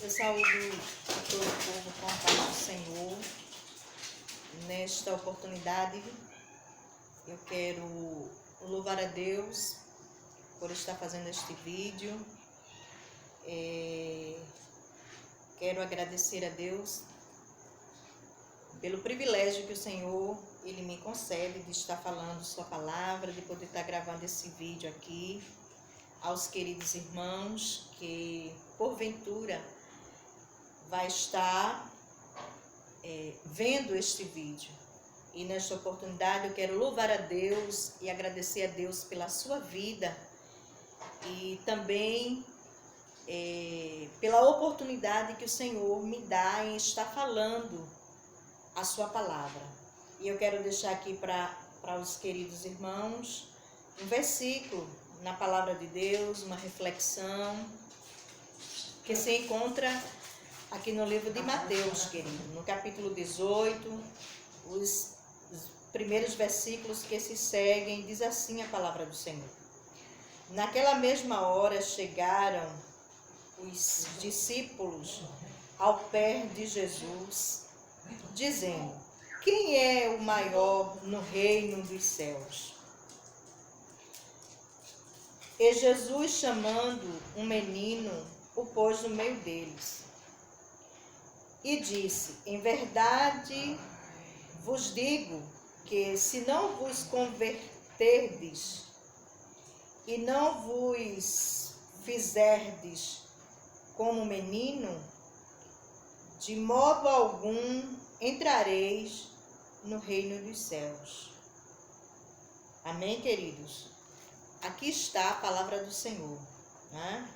Eu saúdo a todo o povo com a paz do Senhor. Nesta oportunidade, eu quero louvar a Deus por estar fazendo este vídeo. Quero agradecer a Deus pelo privilégio que o Senhor Ele me concede de estar falando sua palavra, de poder estar gravando esse vídeo aqui. Aos queridos irmãos que, porventura, vai estar vendo este vídeo. E nesta oportunidade eu quero louvar a Deus e agradecer a Deus pela sua vida e também pela oportunidade que o Senhor me dá em estar falando a sua palavra. E eu quero deixar aqui para os queridos irmãos um versículo na palavra de Deus, uma reflexão que se encontra aqui no livro de Mateus, querido, no capítulo 18, os primeiros versículos que se seguem, diz assim a palavra do Senhor. Naquela mesma hora chegaram os discípulos ao pé de Jesus, dizendo: quem é o maior no reino dos céus? E Jesus, chamando um menino, o pôs no meio deles e disse: em verdade vos digo que se não vos converterdes e não vos fizerdes como menino, de modo algum entrareis no reino dos céus. Amém, queridos? Aqui está a palavra do Senhor, né?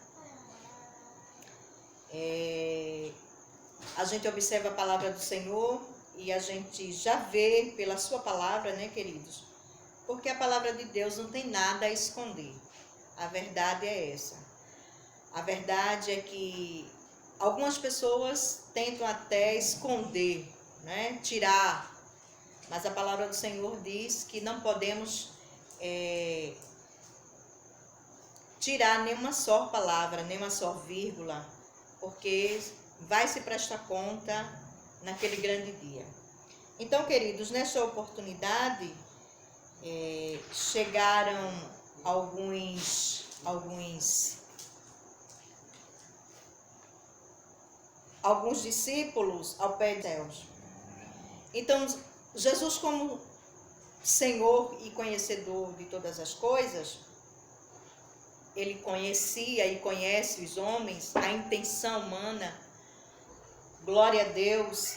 A gente observa a palavra do Senhor e a gente já vê pela sua palavra, né, queridos? Porque a palavra de Deus não tem nada a esconder. A verdade é essa. A verdade é que algumas pessoas tentam até esconder, né, tirar. Mas a palavra do Senhor diz que não podemos tirar nenhuma só palavra, nenhuma só vírgula, porque vai se prestar conta naquele grande dia. Então, queridos, nessa oportunidade, chegaram alguns discípulos ao pé de Deus. Então, Jesus, como Senhor e conhecedor de todas as coisas, Ele conhecia e conhece os homens, a intenção humana, glória a Deus.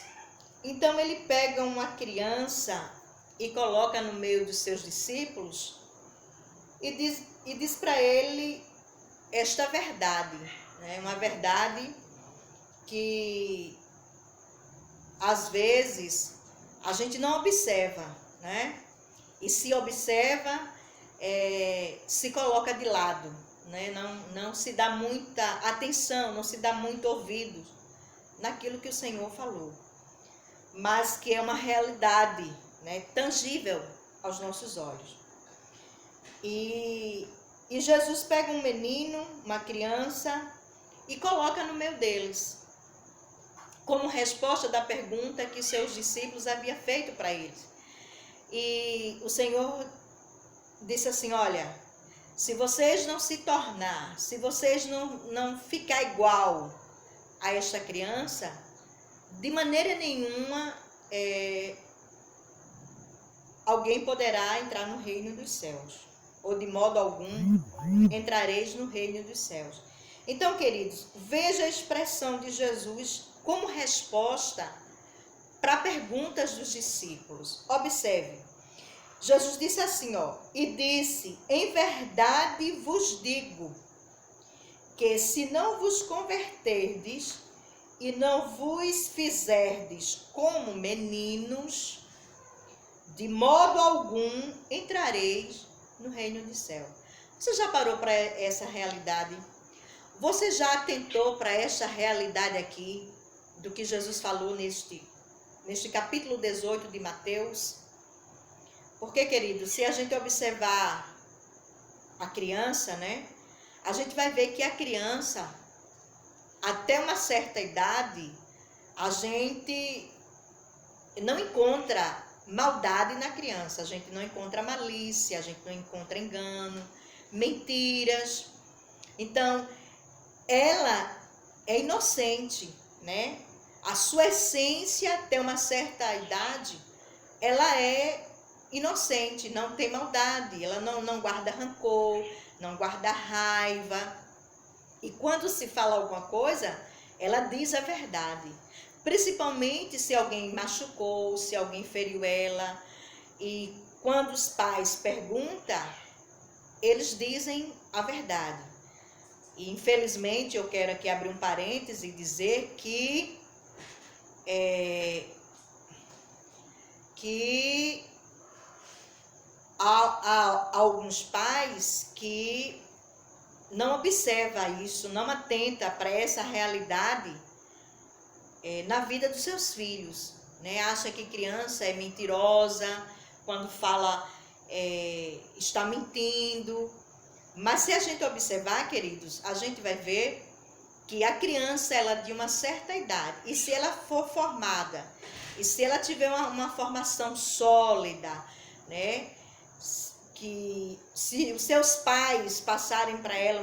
Então ele pega uma criança e coloca no meio dos seus discípulos e diz para ele esta verdade, né? Uma verdade que às vezes a gente não observa, né? E se observa, se coloca de lado, né? Não se dá muita atenção, não se dá muito ouvido naquilo que o Senhor falou, mas que é uma realidade, né, tangível aos nossos olhos. E Jesus pega um menino, uma criança, e coloca no meio deles, como resposta da pergunta que seus discípulos haviam feito para eles. E o Senhor disse assim: olha, se vocês não se tornar, se vocês não ficar igual a esta criança, de maneira nenhuma alguém poderá entrar no reino dos céus, ou de modo algum entrareis no reino dos céus. Então, queridos, veja a expressão de Jesus como resposta para perguntas dos discípulos. Observe, Jesus disse assim, e disse: em verdade vos digo que se não vos converterdes e não vos fizerdes como meninos, de modo algum entrareis no reino do céu. Você já parou para essa realidade? Você já atentou para esta realidade aqui, do que Jesus falou neste capítulo 18 de Mateus? Porque, querido, se a gente observar a criança, né, a gente vai ver que a criança, até uma certa idade, a gente não encontra maldade na criança, a gente não encontra malícia, a gente não encontra engano, mentiras. Então, ela é inocente, né? A sua essência, até uma certa idade, ela é inocente, não tem maldade, ela não guarda rancor, não guarda raiva. E quando se fala alguma coisa, ela diz a verdade. Principalmente se alguém machucou, se alguém feriu ela. E quando os pais perguntam, eles dizem a verdade. E infelizmente eu quero aqui abrir um parêntese e dizer que há alguns pais que não observam isso, não atenta para essa realidade na vida dos seus filhos, né? Acha que criança é mentirosa, quando fala está mentindo. Mas se a gente observar, queridos, a gente vai ver que a criança, ela de uma certa idade, e se ela for formada, e se ela tiver uma formação sólida, né? Que se os seus pais passarem para ela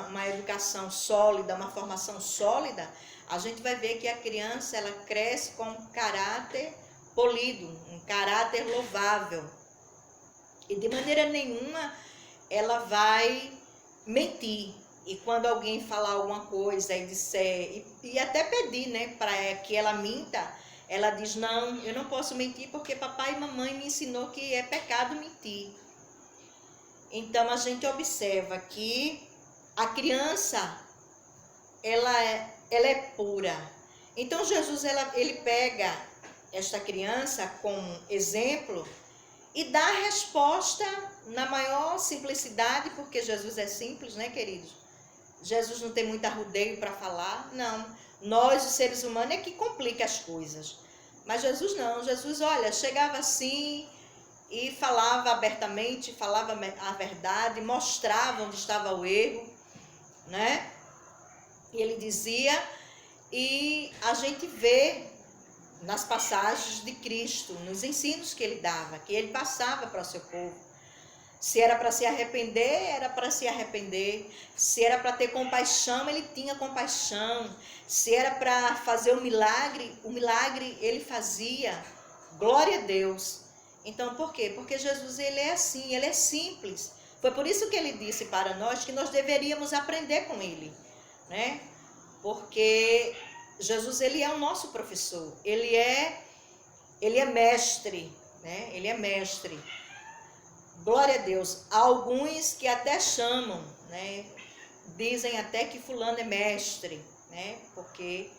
uma educação sólida, uma formação sólida, a gente vai ver que a criança, ela cresce com um caráter polido, um caráter louvável. E de maneira nenhuma ela vai mentir. E quando alguém falar alguma coisa e disser, e até pedir, né, para que ela minta, ela diz: não, eu não posso mentir porque papai e mamãe me ensinou que é pecado mentir. Então a gente observa que a criança, ela é pura. Então Jesus, ele pega esta criança como exemplo e dá a resposta na maior simplicidade, porque Jesus é simples, né, queridos? Jesus não tem muito arrudeio para falar, não. Nós, os seres humanos, é que complica as coisas. Mas Jesus não. Jesus, olha, chegava assim e falava abertamente, falava a verdade, mostrava onde estava o erro, né? E ele dizia, e a gente vê nas passagens de Cristo, nos ensinos que ele dava, que ele passava para o seu povo. Se era para se arrepender, era para se arrepender. Se era para ter compaixão, ele tinha compaixão. Se era para fazer o milagre ele fazia. Glória a Deus. Então, por quê? Porque Jesus, ele é assim, ele é simples. Foi por isso que ele disse para nós que nós deveríamos aprender com ele, né? Porque Jesus, ele é o nosso professor. Ele é mestre, né? Ele é mestre. Glória a Deus. Há alguns que até chamam, né? Dizem até que fulano é mestre, né? Porque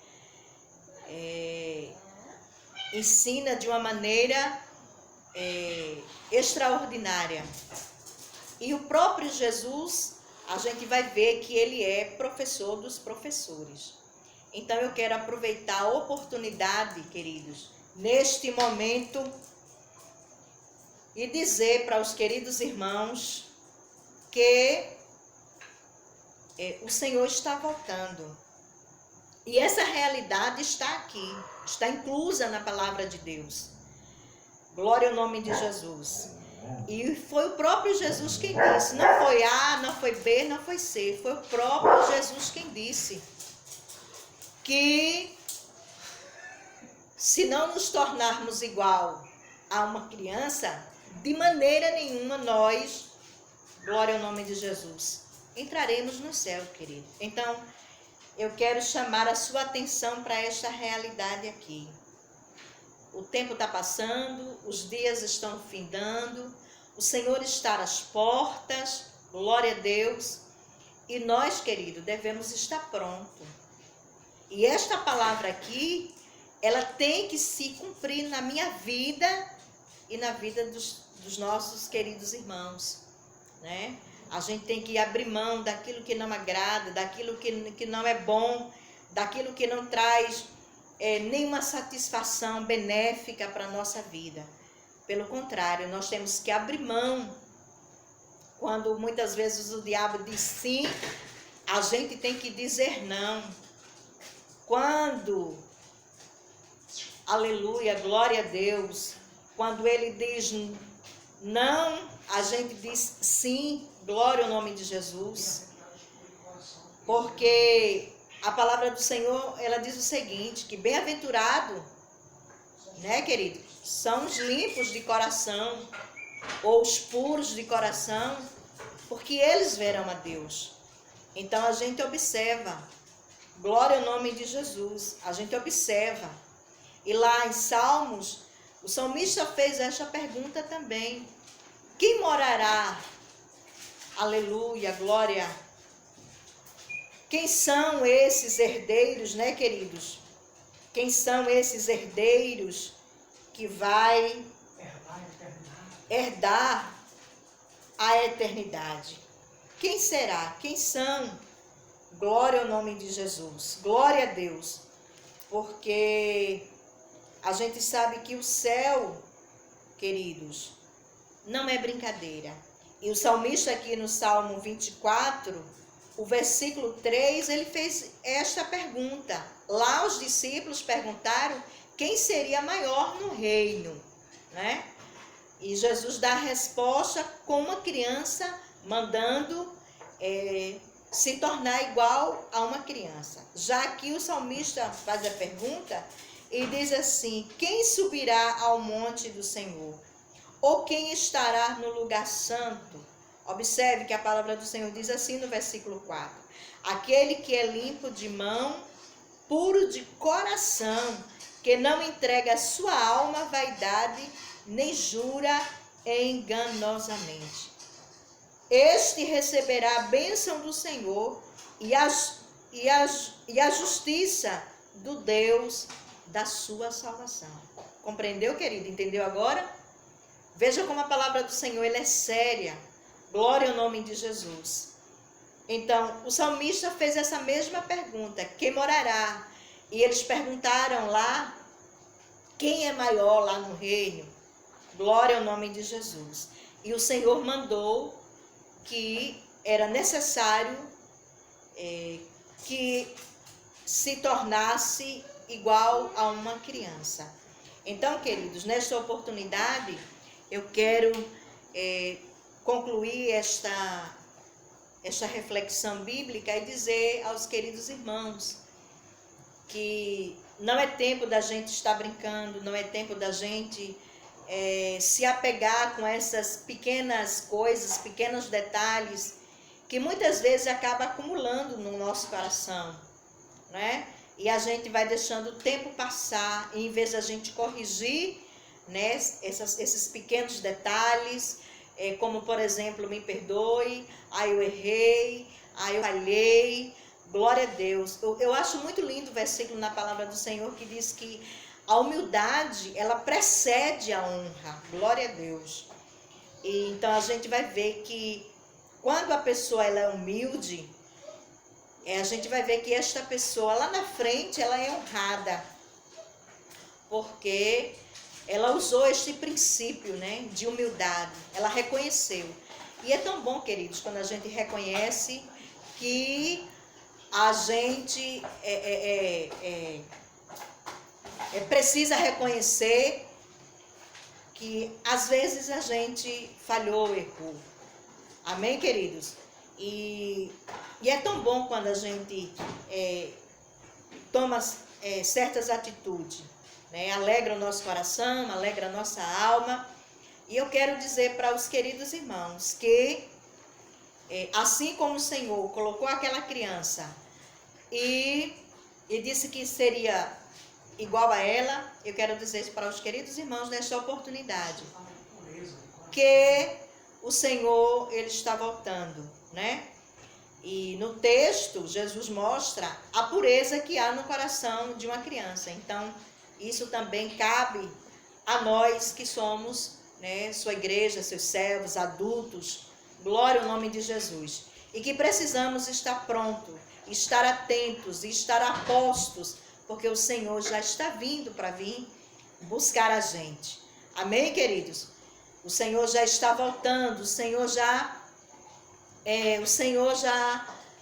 ensina de uma maneira extraordinária. E o próprio Jesus, a gente vai ver que ele é professor dos professores. Então eu quero aproveitar a oportunidade, queridos, neste momento, e dizer para os queridos irmãos que o Senhor está voltando. E essa realidade está aqui, está inclusa na palavra de Deus. Glória ao nome de Jesus. E foi o próprio Jesus quem disse. Não foi A, não foi B, não foi C. Foi o próprio Jesus quem disse que se não nos tornarmos igual a uma criança, de maneira nenhuma nós, glória ao nome de Jesus, entraremos no céu, querido. Então, eu quero chamar a sua atenção para esta realidade aqui. O tempo está passando, os dias estão findando, o Senhor está às portas, glória a Deus. E nós, querido, devemos estar prontos. E esta palavra aqui, ela tem que se cumprir na minha vida e na vida dos nossos queridos irmãos, né? A gente tem que abrir mão daquilo que não agrada, daquilo que não é bom, daquilo que não traz nenhuma satisfação benéfica para a nossa vida. Pelo contrário, nós temos que abrir mão. Quando muitas vezes o diabo diz sim, a gente tem que dizer não. quando, aleluia, glória a Deus, quando ele diz não, a gente diz sim, glória ao nome de Jesus. Porque a palavra do Senhor, ela diz o seguinte, que bem-aventurado, né, querido, são os limpos de coração, ou os puros de coração, porque eles verão a Deus. Então a gente observa, glória ao nome de Jesus, a gente observa. E lá em Salmos, o salmista fez esta pergunta também: quem morará? Aleluia, glória. Quem são esses herdeiros, né, queridos? Quem são esses herdeiros que vai herdar a eternidade? Quem será? Quem são? Glória ao nome de Jesus. Glória a Deus. Porque a gente sabe que o céu, queridos, não é brincadeira. E o salmista aqui no Salmo 24, o versículo 3, ele fez esta pergunta. Lá os discípulos perguntaram quem seria maior no reino, né? E Jesus dá a resposta com uma criança mandando se tornar igual a uma criança. Já aqui o salmista faz a pergunta e diz assim: quem subirá ao monte do Senhor? Ou quem estará no lugar santo? Observe que a palavra do Senhor diz assim no versículo 4. Aquele que é limpo de mão, puro de coração, que não entrega a sua alma à vaidade, nem jura enganosamente. Este receberá a bênção do Senhor e a justiça do Deus da sua salvação. Compreendeu, querido? Entendeu agora? Veja como a palavra do Senhor ela é séria. Glória ao nome de Jesus. Então, o salmista fez essa mesma pergunta: quem morará? E eles perguntaram lá, quem é maior lá no reino? Glória ao nome de Jesus. E o Senhor mandou que era necessário que se tornasse igual a uma criança. Então, queridos, nesta oportunidade, eu quero concluir esta reflexão bíblica e dizer aos queridos irmãos que não é tempo da gente estar brincando, não é tempo da gente se apegar com essas pequenas coisas, pequenos detalhes, que muitas vezes acaba acumulando no nosso coração, né? E a gente vai deixando o tempo passar, e em vez de a gente corrigir, né, esses pequenos detalhes, como por exemplo, me perdoe, eu errei, eu falhei, glória a Deus. Eu acho muito lindo o versículo na palavra do Senhor que diz que a humildade, ela precede a honra, glória a Deus. E então a gente vai ver que quando a pessoa ela é humilde, a gente vai ver que esta pessoa lá na frente ela é honrada, porque ela usou este princípio, né, de humildade, ela reconheceu. E é tão bom, queridos, quando a gente reconhece que a gente precisa reconhecer que às vezes a gente falhou, errou. Amém, queridos? E é tão bom quando a gente toma certas atitudes, né? Alegra o nosso coração, alegra a nossa alma. E eu quero dizer para os queridos irmãos que, assim como o Senhor colocou aquela criança e disse que seria igual a ela, eu quero dizer para os queridos irmãos nesta oportunidade que o Senhor, ele está voltando, né? E no texto, Jesus mostra a pureza que há no coração de uma criança. Então, isso também cabe a nós que somos, né, sua igreja, seus servos, adultos, glória ao nome de Jesus. E que precisamos estar prontos, estar atentos e estar a postos, porque o Senhor já está vindo para vir buscar a gente. Amém, queridos? O Senhor já está voltando, o Senhor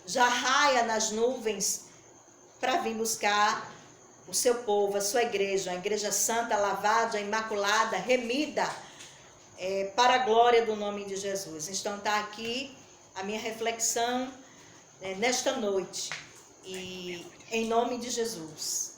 já raia nas nuvens para vir buscar o seu povo, a sua igreja, a igreja santa, lavada, imaculada, remida, para a glória do nome de Jesus. Então está aqui a minha reflexão nesta noite, e em nome de Jesus.